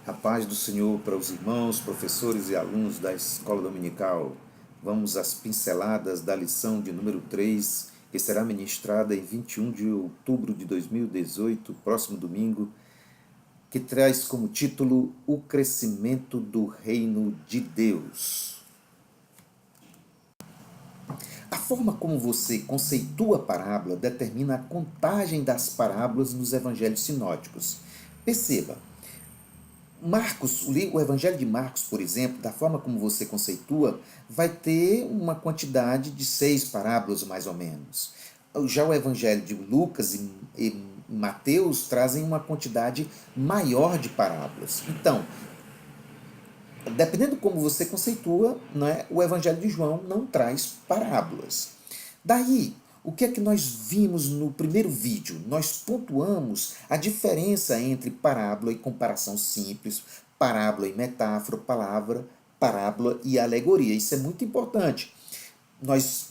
A paz do Senhor para os irmãos, professores e alunos da Escola Dominical. Vamos às pinceladas da lição de número 3, que será ministrada em 21 de outubro de 2018, próximo domingo, que traz como título O Crescimento do Reino de Deus. A forma como você conceitua a parábola determina a contagem das parábolas nos evangelhos sinóticos. Perceba, o Evangelho de Marcos, por exemplo, da forma como você conceitua, vai ter uma quantidade de 6 parábolas, mais ou menos. Já o Evangelho de Lucas e Mateus trazem uma quantidade maior de parábolas. Então, dependendo como você conceitua, né, o Evangelho de João não traz parábolas. Daí, o que é que nós vimos no primeiro vídeo? Nós pontuamos a diferença entre parábola e comparação simples, parábola e metáfora, parábola e alegoria. Isso é muito importante. Nós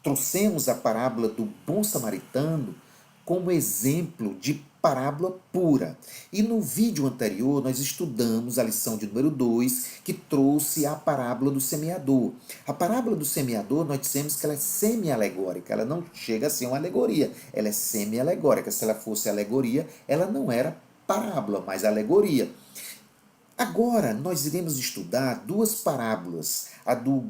trouxemos a parábola do bom samaritano como exemplo de parábola pura. E no vídeo anterior nós estudamos a lição de número 2, que trouxe a parábola do semeador. A parábola do semeador, nós dissemos que ela é semi-alegórica, ela não chega a ser uma alegoria, ela é semi-alegórica. Se ela fosse alegoria, ela não era parábola, mas alegoria. Agora nós iremos estudar duas parábolas, a do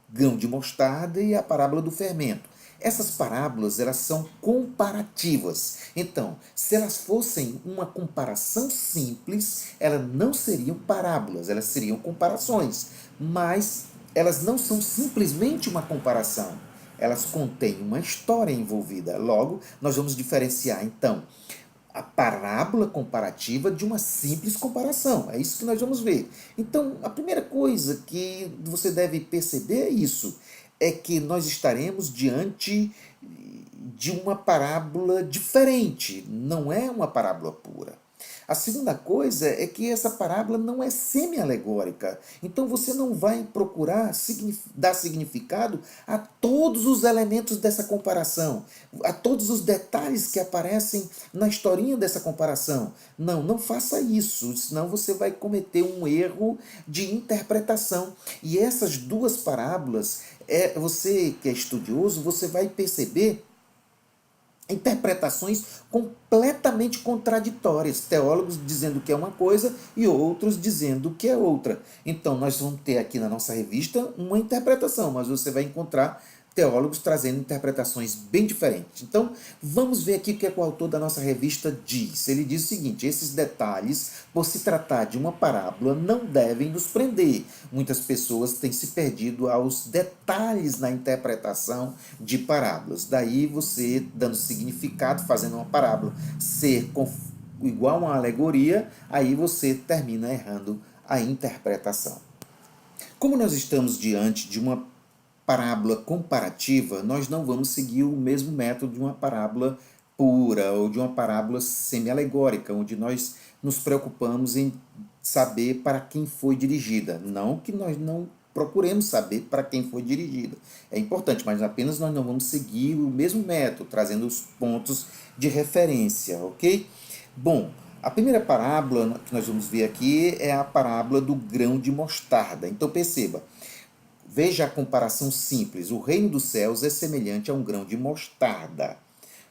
grão de mostarda e a parábola do fermento. Essas parábolas, elas são comparativas. Então, se elas fossem uma comparação simples, elas não seriam parábolas, elas seriam comparações. Mas elas não são simplesmente uma comparação. Elas contêm uma história envolvida. Logo, nós vamos diferenciar, então, a parábola comparativa de uma simples comparação. É isso que nós vamos ver. Então, a primeira coisa que você deve perceber é isso, é que nós estaremos diante de uma parábola diferente, não é uma parábola pura. A segunda coisa é que essa parábola não é semi-alegórica. Então você não vai procurar dar significado a todos os elementos dessa comparação, a todos os detalhes que aparecem na historinha dessa comparação. Não, não faça isso, senão você vai cometer um erro de interpretação. E essas duas parábolas, você que é estudioso, você vai perceber interpretações completamente contraditórias, teólogos dizendo que é uma coisa e outros dizendo que é outra. Então nós vamos ter aqui na nossa revista uma interpretação, mas você vai encontrar teólogos trazendo interpretações bem diferentes. Então, vamos ver aqui o que é que o autor da nossa revista diz. Ele diz o seguinte: esses detalhes, por se tratar de uma parábola, não devem nos prender. Muitas pessoas têm se perdido aos detalhes na interpretação de parábolas. Daí você, dando significado, fazendo uma parábola ser igual a uma alegoria, aí você termina errando a interpretação. Como nós estamos diante de uma parábola comparativa, nós não vamos seguir o mesmo método de uma parábola pura ou de uma parábola semi-alegórica, onde nós nos preocupamos em saber para quem foi dirigida. Não que nós não procuremos saber para quem foi dirigida. É importante, mas apenas nós não vamos seguir o mesmo método, trazendo os pontos de referência, ok? Bom, a primeira parábola que nós vamos ver aqui é a parábola do grão de mostarda. Então perceba, veja a comparação simples. O reino dos céus é semelhante a um grão de mostarda.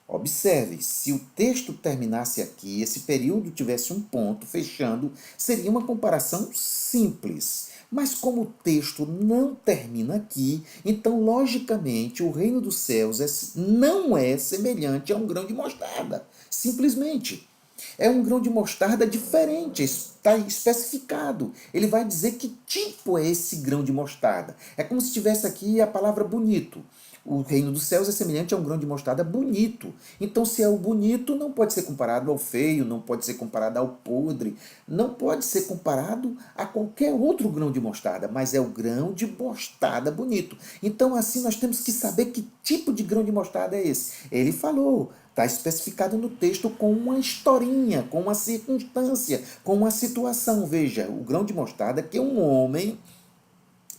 Observe, se o texto terminasse aqui, esse período tivesse um ponto fechando, seria uma comparação simples. Mas como o texto não termina aqui, então, logicamente, o reino dos céus não é semelhante a um grão de mostarda. Simplesmente. É um grão de mostarda diferente, está especificado. Ele vai dizer que tipo é esse grão de mostarda. É como se tivesse aqui a palavra bonito. O reino dos céus é semelhante a um grão de mostarda bonito. Então, se é o bonito, não pode ser comparado ao feio, não pode ser comparado ao podre, não pode ser comparado a qualquer outro grão de mostarda, mas é o grão de mostarda bonito. Então, assim, nós temos que saber que tipo de grão de mostarda é esse. Ele falou, está especificado no texto com uma historinha, com uma circunstância, com uma situação. Veja, o grão de mostarda que um homem,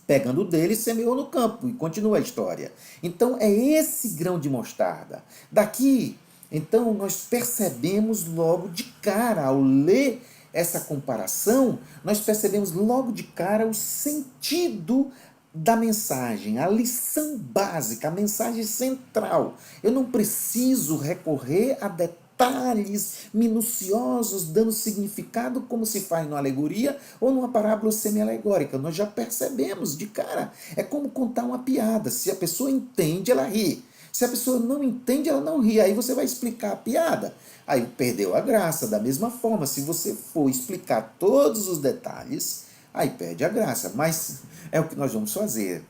pegando dele, semeou no campo, e continua a história. Então, é esse grão de mostarda. Daqui, então, nós percebemos logo de cara, ao ler essa comparação, nós percebemos logo de cara o sentido da mensagem, a lição básica, a mensagem central. Eu não preciso recorrer a detalhes minuciosos, dando significado como se faz numa alegoria ou numa parábola semi-alegórica. Nós já percebemos de cara. É como contar uma piada. Se a pessoa entende, ela ri. Se a pessoa não entende, ela não ri. Aí você vai explicar a piada. Aí perdeu a graça. Da mesma forma, se você for explicar todos os detalhes, aí perde a graça. Mas é o que nós vamos fazer.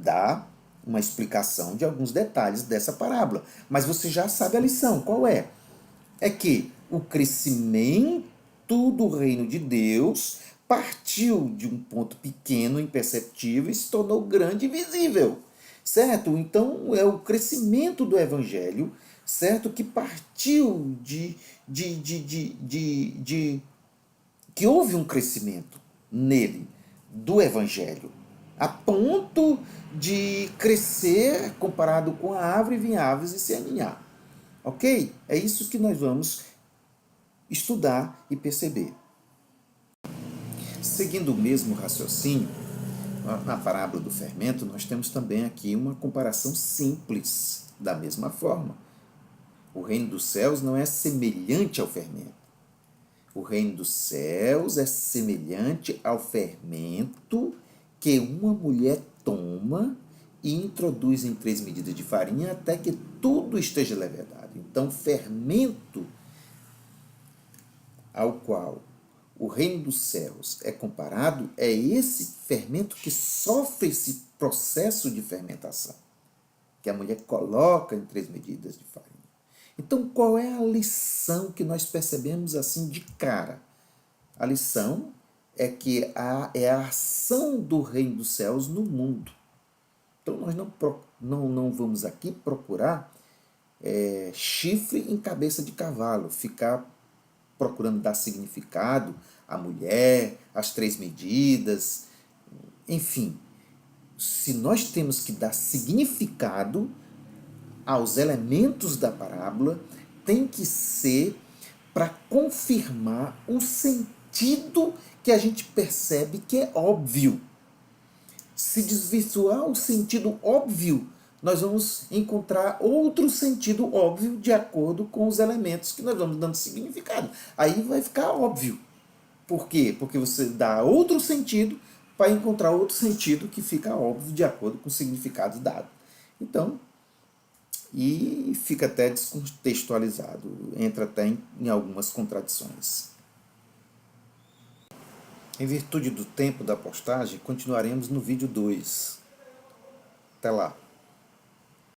Dar uma explicação de alguns detalhes dessa parábola. Mas você já sabe a lição. Qual é? É que o crescimento do reino de Deus partiu de um ponto pequeno, imperceptível, e se tornou grande e visível. Certo? Então é o crescimento do evangelho, certo? Que partiu de que houve um crescimento nele, do evangelho, a ponto de crescer comparado com a árvore, vir aves e se aninhar. Ok? É isso que nós vamos estudar e perceber. Seguindo o mesmo raciocínio, na parábola do fermento, nós temos também aqui uma comparação simples, da mesma forma. O reino dos céus não é semelhante ao fermento. O reino dos céus é semelhante ao fermento que uma mulher toma e introduz em 3 medidas de farinha até que tudo esteja levedado. Então, fermento ao qual o reino dos céus é comparado é esse fermento que sofre esse processo de fermentação, que a mulher coloca em 3 medidas de farinha. Então, qual é a lição que nós percebemos assim de cara? A lição é que é a ação do reino dos céus no mundo. Então, nós não vamos aqui procurar chifre em cabeça de cavalo, ficar procurando dar significado à mulher, às 3 medidas, enfim. Se nós temos que dar significado aos elementos da parábola, tem que ser para confirmar o sentido que a gente percebe que é óbvio. Se desvirtuar o sentido óbvio, nós vamos encontrar outro sentido óbvio de acordo com os elementos que nós vamos dando significado. Aí vai ficar óbvio. Por quê? Porque você dá outro sentido para encontrar outro sentido que fica óbvio de acordo com o significado dado. Então, e fica até descontextualizado, entra até em algumas contradições. Em virtude do tempo da postagem, continuaremos no vídeo 2. Até lá!